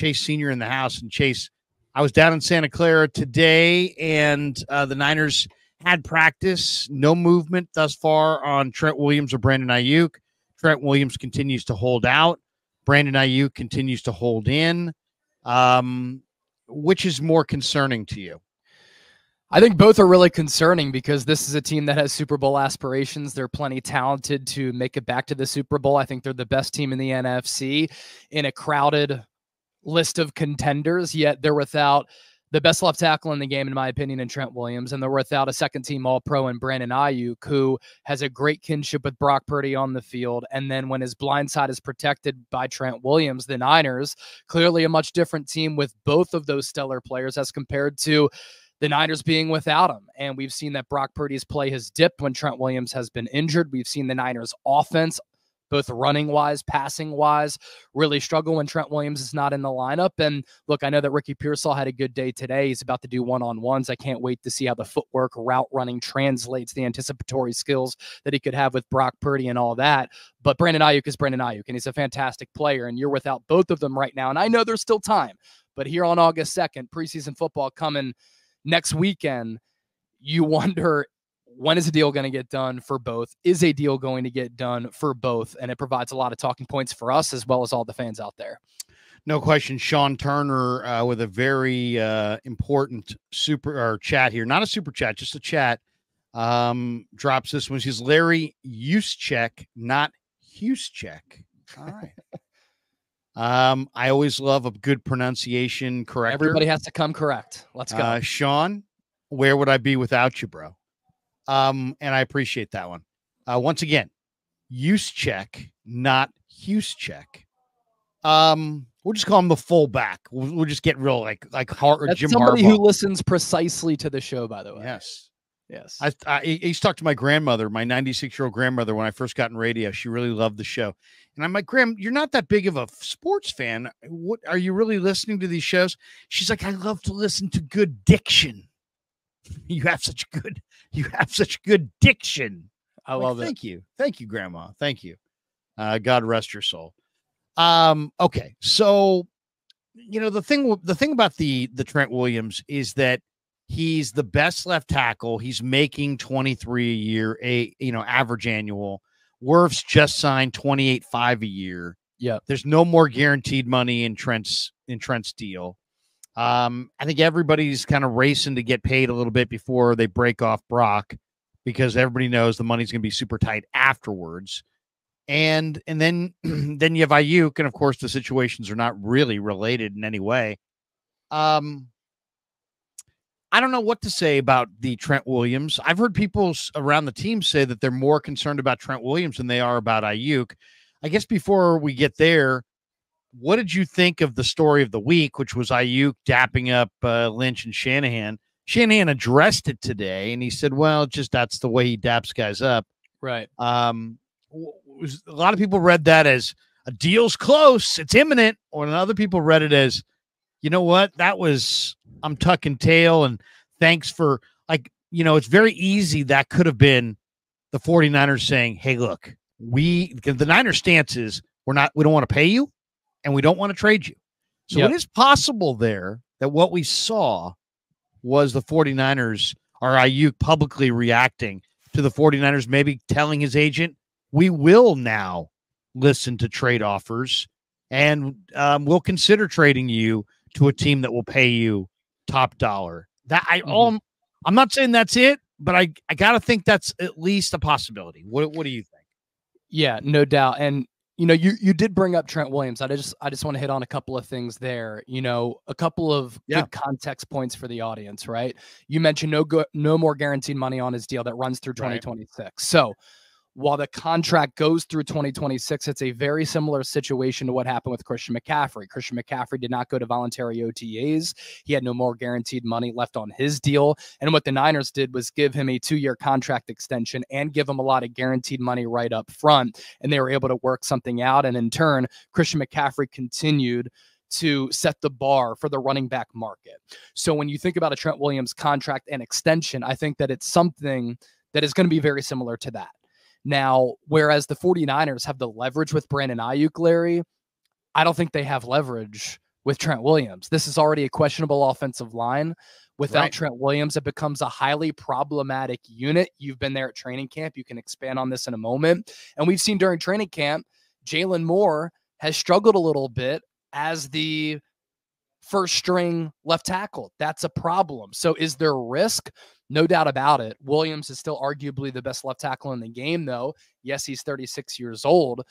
Chase Senior in the house. And Chase, I was down in Santa Clara today, and the Niners had practice. No movement thus far on Trent Williams or Brandon Aiyuk. Trent Williams continues to hold out. Brandon Aiyuk continues to hold in. Which is more concerning to you? I think both are really concerning because this is a team that has Super Bowl aspirations. They're plenty talented to make it back to the Super Bowl. I think they're the best team in the NFC in a crowded list of contenders, yet they're without the best left tackle in the game, in my opinion, in Trent Williams, and they're without a second-team All-Pro in Brandon Aiyuk, who has a great kinship with Brock Purdy on the field. And then when his blind side is protected by Trent Williams, the Niners, clearly a much different team with both of those stellar players as compared to the Niners being without him. And we've seen that Brock Purdy's play has dipped when Trent Williams has been injured. We've seen the Niners offense, both running-wise, passing-wise, really struggle when Trent Williams is not in the lineup. And look, I know that Ricky Pearsall had a good day today. He's about to do one-on-ones. I can't wait to see how the footwork, route running translates the anticipatory skills that he could have with Brock Purdy and all that. But Brandon Aiyuk is Brandon Aiyuk, and he's a fantastic player, and you're without both of them right now. And I know there's still time, but here on August 2nd, preseason football coming next weekend, you wonder, when is a deal going to get done for both? Is a deal going to get done for both? And it provides a lot of talking points for us as well as all the fans out there. No question. Sean Turner with a very important super chat here. Not a super chat, just a chat. Drops this one. She's Larry Juszczyk, not Juszczyk. All right. I always love a good pronunciation corrector. Everybody has to come correct. Let's go. Sean, where would I be without you, bro? And I appreciate that one. Once again, Juszczyk, not Juszczyk. We'll just call him the fullback. We'll just get real like That's Jim somebody Harbaugh. Who listens precisely to the show, by the way. Yes. Yes. I used to talk to my grandmother, my 96-year-old grandmother, when I first got in radio. She really loved the show. And I'm like, Graham, you're not that big of a sports fan. What are you really listening to these shows? She's like, I love to listen to good diction. You have such good diction. I love it. Thank you. Thank you, Grandma. Thank you. God rest your soul. Okay. So, the thing about the Trent Williams is that he's the best left tackle. He's making 23 a year, average annual. Wirfs just signed 28.5 a year. Yeah. There's no more guaranteed money in Trent's deal. I think everybody's kind of racing to get paid a little bit before they break off Brock, because everybody knows the money's going to be super tight afterwards. And then then you have Aiyuk, and of course the situations are not really related in any way. I don't know what to say about the Trent Williams. I've heard people around the team say that they're more concerned about Trent Williams than they are about Aiyuk. I guess before we get there, what did you think of the story of the week, which was Aiyuk dapping up Lynch and Shanahan? Shanahan addressed it today, and he said, well, just that's the way he daps guys up. Right. A lot of people read that as a deal's close, it's imminent, or other people read it as, you know what, that was, I'm tucking tail, and thanks for, it's very easy. That could have been the 49ers saying, hey, look, the Niners stance is we don't want to pay you, and we don't want to trade you. So It is possible there that what we saw was the 49ers or Aiyuk publicly reacting to the 49ers, maybe telling his agent, we will now listen to trade offers, and we'll consider trading you to a team that will pay you top dollar. I'm not saying that's it, but I got to think that's at least a possibility. What do you think? Yeah, no doubt. And you did bring up Trent Williams. I just want to hit on a couple of things there. A couple of good context points for the audience, right? You mentioned no more guaranteed money on his deal that runs through 2026. Right. So while the contract goes through 2026, it's a very similar situation to what happened with Christian McCaffrey. Christian McCaffrey did not go to voluntary OTAs. He had no more guaranteed money left on his deal. And what the Niners did was give him a 2-year contract extension and give him a lot of guaranteed money right up front. And they were able to work something out. And in turn, Christian McCaffrey continued to set the bar for the running back market. So when you think about a Trent Williams contract and extension, I think that it's something that is going to be very similar to that. Now, whereas the 49ers have the leverage with Brandon Aiyuk, Larry, I don't think they have leverage with Trent Williams. This is already a questionable offensive line. Without Trent Williams, it becomes a highly problematic unit. You've been there at training camp. You can expand on this in a moment. And we've seen during training camp, Jalen Moore has struggled a little bit as the first string left tackle. That's a problem. So is there risk? No doubt about it. Williams is still arguably the best left tackle in the game, though. Yes, he's 36 years old,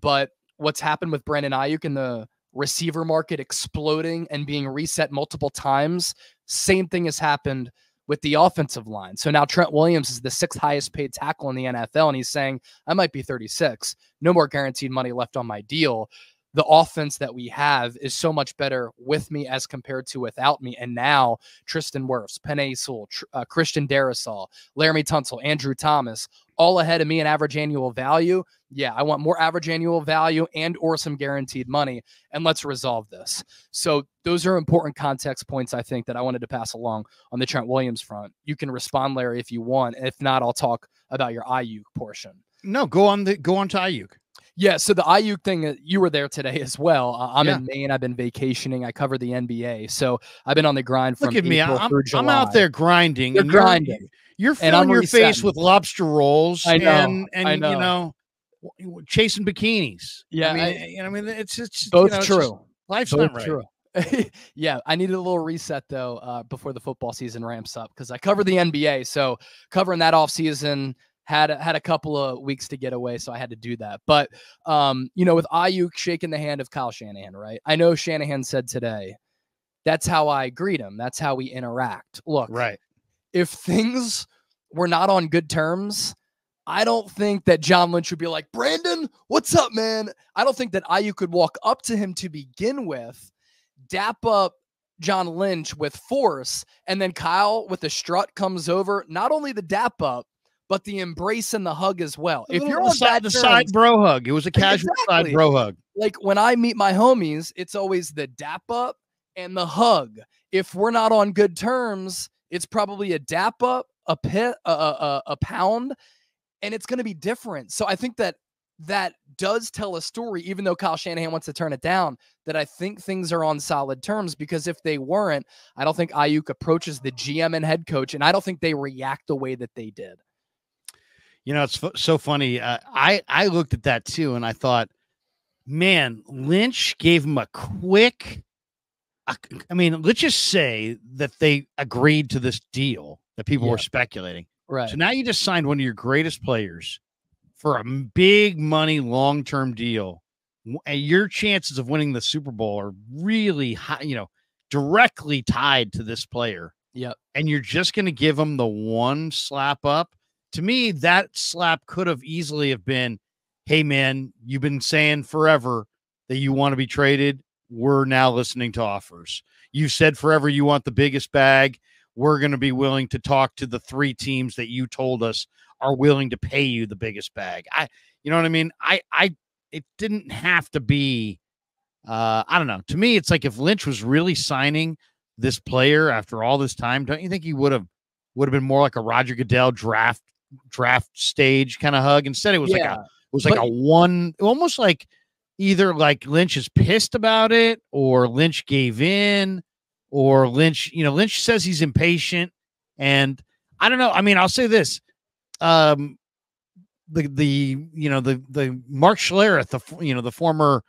but what's happened with Brandon Aiyuk in the receiver market exploding and being reset multiple times, same thing has happened with the offensive line. So now Trent Williams is the 6th highest paid tackle in the NFL, and he's saying, I might be 36. No more guaranteed money left on my deal. The offense that we have is so much better with me as compared to without me. And now Tristan Wirfs, Penei Sewell, Christian Darrisaw, Laramie Tunsil, Andrew Thomas, all ahead of me in average annual value. Yeah, I want more average annual value and or some guaranteed money, and let's resolve this. So those are important context points, I think, that I wanted to pass along on the Trent Williams front. You can respond, Larry, if you want. If not, I'll talk about your Aiyuk portion. No, go on to Aiyuk. Yeah, so the Aiyuk thing, you were there today as well. I'm in Maine. I've been vacationing. I cover the NBA. So I've been on the grind from April through July. I'm out there grinding. You're grinding. You're filling your face with lobster rolls. I know. And you know, chasing bikinis. Yeah. I mean, it's both true. Life's both not right. True. Yeah, I needed a little reset, though, before the football season ramps up, because I cover the NBA. So covering that offseason, had a couple of weeks to get away, so I had to do that. But, with Aiyuk shaking the hand of Kyle Shanahan, right? I know Shanahan said today, that's how I greet him. That's how we interact. Look, right. If things were not on good terms, I don't think that John Lynch would be like, Brandon, what's up, man? I don't think that Aiyuk could walk up to him to begin with, dap up John Lynch with force, and then Kyle with the strut comes over, not only the dap up, but the embrace and the hug as well. If you're on the side bro hug, it was a casual side bro hug. Like when I meet my homies, it's always the dap up and the hug. If we're not on good terms, it's probably a dap up, a pound, and it's going to be different. So I think that does tell a story, even though Kyle Shanahan wants to turn it down, that I think things are on solid terms, because if they weren't, I don't think Aiyuk approaches the GM and head coach, and I don't think they react the way that they did. It's so funny. I looked at that too, and I thought, man, Lynch gave him a quick. I mean, let's just say that they agreed to this deal that people were speculating. Right. So now you just signed one of your greatest players for a big money, long-term deal. And your chances of winning the Super Bowl are really high, directly tied to this player. Yep. And you're just going to give him the one slap up. To me, that slap could have easily have been, hey, man, you've been saying forever that you want to be traded. We're now listening to offers. You said forever you want the biggest bag. We're going to be willing to talk to the 3 teams that you told us are willing to pay you the biggest bag. You know what I mean? It didn't have to be, I don't know. To me, it's like if Lynch was really signing this player after all this time, don't you think he would have been more like a Roger Goodell draft stage kind of hug? Instead, it was like a one, almost like either like Lynch is pissed about it, or Lynch gave in, or Lynch says he's impatient. And I don't know. I mean, I'll say this. The Mark Schlereth, the former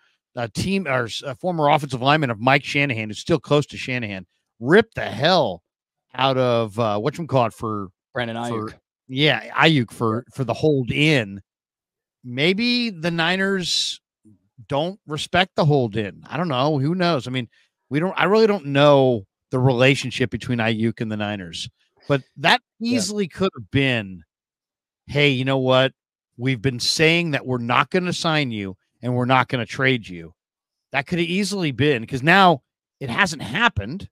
team or former offensive lineman of Mike Shanahan, who's still close to Shanahan, ripped the hell out of whatchamacallit for Brandon Aiyuk. Aiyuk for the hold in. Maybe the Niners don't respect the hold in. I don't know. Who knows? I mean, I really don't know the relationship between Aiyuk and the Niners, but that easily could have been, hey, you know what? We've been saying that we're not going to sign you and we're not going to trade you. That could have easily been, because now it hasn't happened.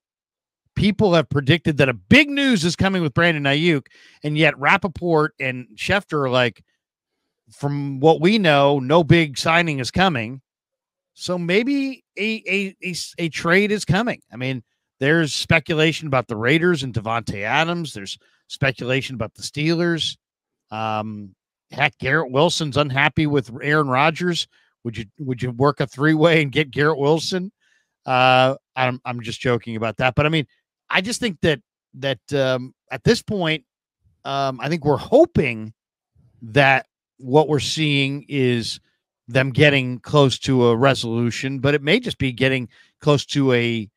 People have predicted that a big news is coming with Brandon Aiyuk, and yet Rappaport and Schefter are like, from what we know, no big signing is coming. So maybe a trade is coming. I mean, there's speculation about the Raiders and Devontae Adams. There's speculation about the Steelers. Heck, Garrett Wilson's unhappy with Aaron Rodgers. Would you work a 3-way and get Garrett Wilson? I'm just joking about that, but I mean, I just think that at this point, I think we're hoping that what we're seeing is them getting close to a resolution, but it may just be getting close to an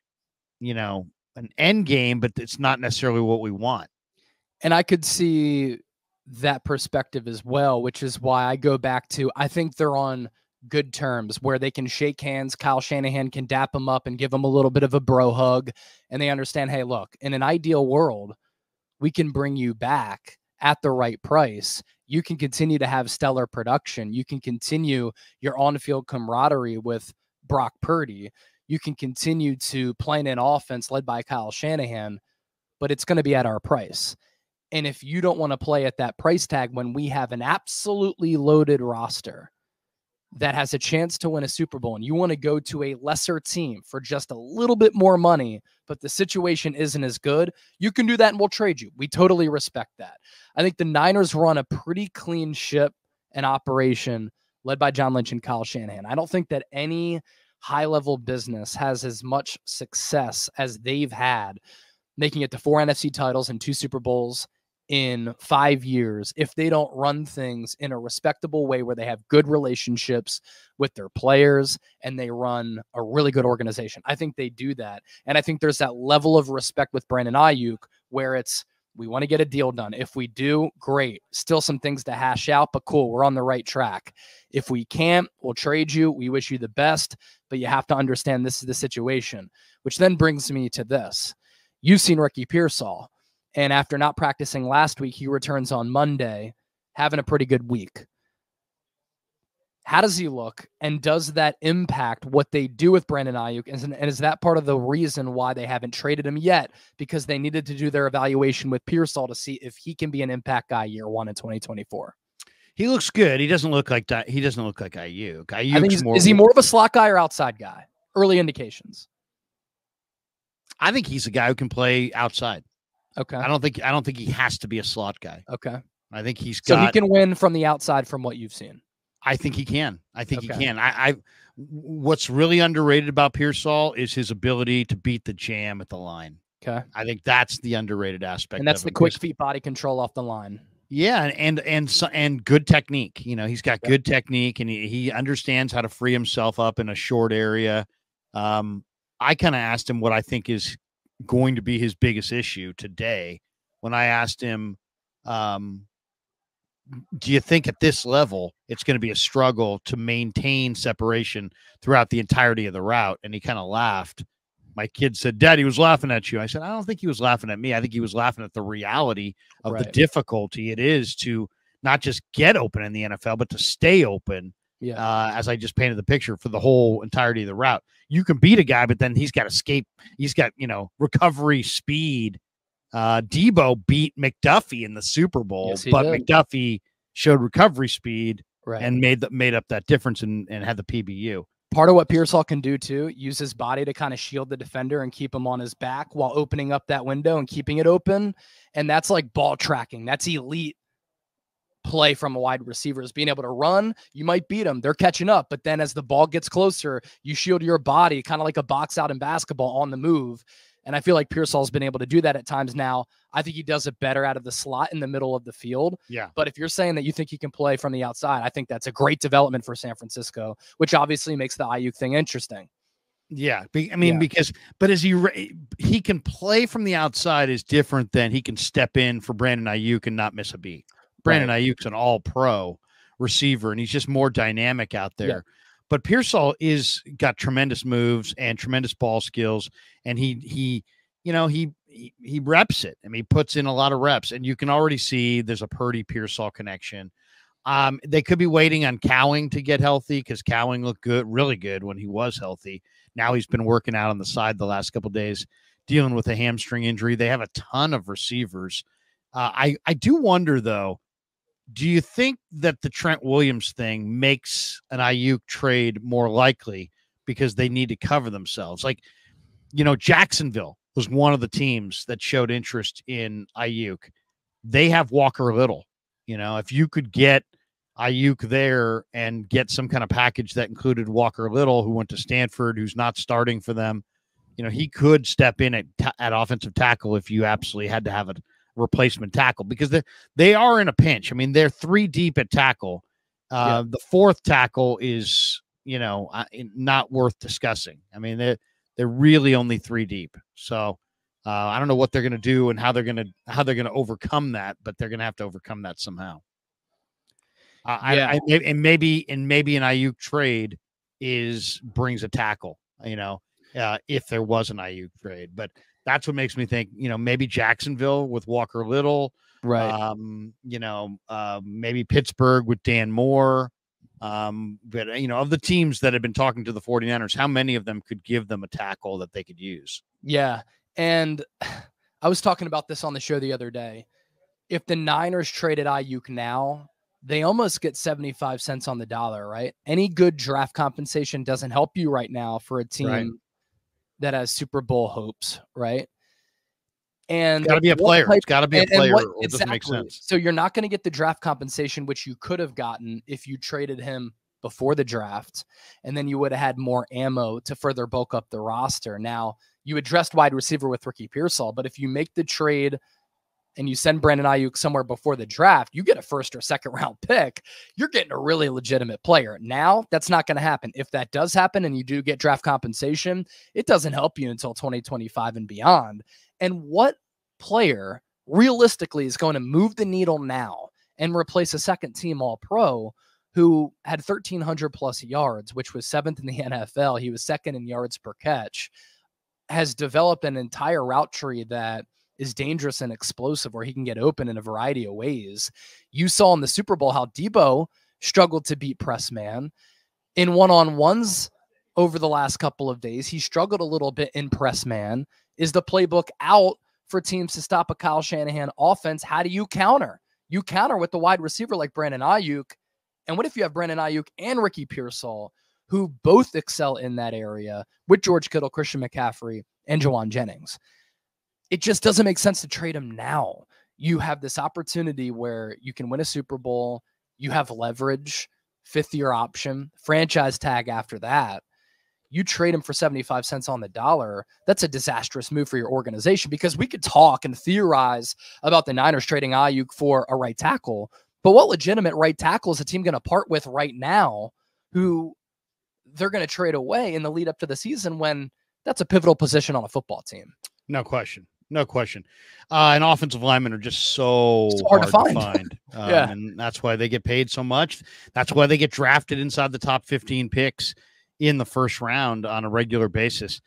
end game, but it's not necessarily what we want. And I could see that perspective as well, which is why I go back to, I think they're on good terms where they can shake hands. Kyle Shanahan can dap them up and give them a little bit of a bro hug. And they understand, hey, look, in an ideal world, we can bring you back at the right price. You can continue to have stellar production. You can continue your on-field camaraderie with Brock Purdy. You can continue to play in an offense led by Kyle Shanahan, but it's going to be at our price. And if you don't want to play at that price tag when we have an absolutely loaded roster that has a chance to win a Super Bowl, and you want to go to a lesser team for just a little bit more money, but the situation isn't as good, you can do that and we'll trade you. We totally respect that. I think the Niners run a pretty clean ship and operation led by John Lynch and Kyle Shanahan. I don't think that any high-level business has as much success as they've had, making it to 4 NFC titles and 2 Super Bowls in 5 years, if they don't run things in a respectable way where they have good relationships with their players and they run a really good organization. I think they do that. And I think there's that level of respect with Brandon Aiyuk where it's, we want to get a deal done. If we do, great. Still some things to hash out, but cool, we're on the right track. If we can't, we'll trade you. We wish you the best, but you have to understand this is the situation, which then brings me to this. You've seen Ricky Pearsall. And after not practicing last week, he returns on Monday, having a pretty good week. How does he look? And does that impact what they do with Brandon Aiyuk? And is that part of the reason why they haven't traded him yet? Because they needed to do their evaluation with Pearsall to see if he can be an impact guy year 1 in 2024. He looks good. He doesn't look like that. He doesn't look like Aiyuk. I think is he more of a slot guy or outside guy? Early indications. I think he's a guy who can play outside. Okay. I don't think he has to be a slot guy. Okay. I think he's so he can win from the outside from what you've seen. I think he can. I think he can. What's really underrated about Pearsall is his ability to beat the jam at the line. Okay. I think that's the underrated aspect. And that's the quick feet body control off the line. Yeah, and good technique. You know, he's got good technique, and he understands how to free himself up in a short area. I kind of asked him what I think is going to be his biggest issue today when I asked him, do you think at this level it's going to be a struggle to maintain separation throughout the entirety of the route? And he kind of laughed. My kid said, Dad, he was laughing at you. I said, I don't think he was laughing at me. I think he was laughing at the reality of the difficulty it is to not just get open in the NFL, but to stay open. Yeah. As I just painted the picture for the whole entirety of the route. You can beat a guy, but then he's got escape. He's got, recovery speed. Debo beat McDuffie in the Super Bowl, but did. McDuffie showed recovery speed and made up that difference and had the PBU. Part of what Pearsall can do too, use his body to kind of shield the defender and keep him on his back while opening up that window and keeping it open. And that's like ball tracking. That's elite play from a wide receiver, is being able to run. You might beat them. They're catching up. But then as the ball gets closer, you shield your body, kind of like a box out in basketball on the move. And I feel like Pearsall's been able to do that at times now. I think he does it better out of the slot in the middle of the field. Yeah. But if you're saying that you think he can play from the outside, I think that's a great development for San Francisco, which obviously makes the Aiyuk thing interesting. Yeah. I mean, but as he can play from the outside is different than he can step in for Brandon Aiyuk and not miss a beat. Brandon Aiyuk's an all-pro receiver, and he's just more dynamic out there. Yeah. But Pearsall got tremendous moves and tremendous ball skills, and he reps it. I mean, he puts in a lot of reps, and you can already see there's a Purdy Pearsall connection. They could be waiting on Cowing to get healthy because Cowing looked good, really good when he was healthy. Now he's been working out on the side the last couple of days, dealing with a hamstring injury. They have a ton of receivers. I do wonder though. Do you think that the Trent Williams thing makes an Aiyuk trade more likely because they need to cover themselves? Like, Jacksonville was one of the teams that showed interest in Aiyuk. They have Walker Little. If you could get Aiyuk there and get some kind of package that included Walker Little, who went to Stanford, who's not starting for them. He could step in at offensive tackle if you absolutely had to have a replacement tackle, because they are in a pinch. I mean, they're 3 deep at tackle. The 4th tackle is, not worth discussing. I mean, they're really only 3 deep. So I don't know what they're going to do and how they're going to overcome that, but they're going to have to overcome that somehow. Maybe an Aiyuk trade brings a tackle, if there was an Aiyuk trade. But that's what makes me think, maybe Jacksonville with Walker Little, right? Maybe Pittsburgh with Dan Moore. But of the teams that have been talking to the 49ers, how many of them could give them a tackle that they could use? Yeah. And I was talking about this on the show the other day. If the Niners traded Aiyuk now, they almost get 75 cents on the dollar, right? Any good draft compensation doesn't help you right now for a team that has Super Bowl hopes, right? And it's got to be a player. It's got to be a player. It doesn't make sense. So you're not going to get the draft compensation, which you could have gotten if you traded him before the draft, and then you would have had more ammo to further bulk up the roster. Now, you addressed wide receiver with Ricky Pearsall, but if you make the trade and you send Brandon Aiyuk somewhere before the draft, you get a 1st or 2nd round pick. You're getting a really legitimate player. Now, that's not going to happen. If that does happen and you do get draft compensation, it doesn't help you until 2025 and beyond. And what player realistically is going to move the needle now and replace a second-team All-Pro who had 1,300 plus yards, which was 7th in the NFL? He was 2nd in yards per catch, has developed an entire route tree that is dangerous and explosive, where he can get open in a variety of ways. You saw in the Super Bowl how Debo struggled to beat press man in one-on-ones over the last couple of days. He struggled a little bit in press man. Is the playbook out for teams to stop a Kyle Shanahan offense? How do you counter? You counter with the wide receiver like Brandon Aiyuk. And what if you have Brandon Aiyuk and Ricky Pearsall, who both excel in that area, with George Kittle, Christian McCaffrey, and Jawan Jennings? It just doesn't make sense to trade him now. You have this opportunity where you can win a Super Bowl. You have leverage, 5th-year option, franchise tag after that. You trade him for 75 cents on the dollar. That's a disastrous move for your organization, because we could talk and theorize about the Niners trading Aiyuk for a right tackle. But what legitimate right tackle is a team going to part with right now, who they're going to trade away in the lead up to the season, when that's a pivotal position on a football team? No question. No question. And offensive linemen are just so hard to find. And that's why they get paid so much. That's why they get drafted inside the top 15 picks in the 1st round on a regular basis.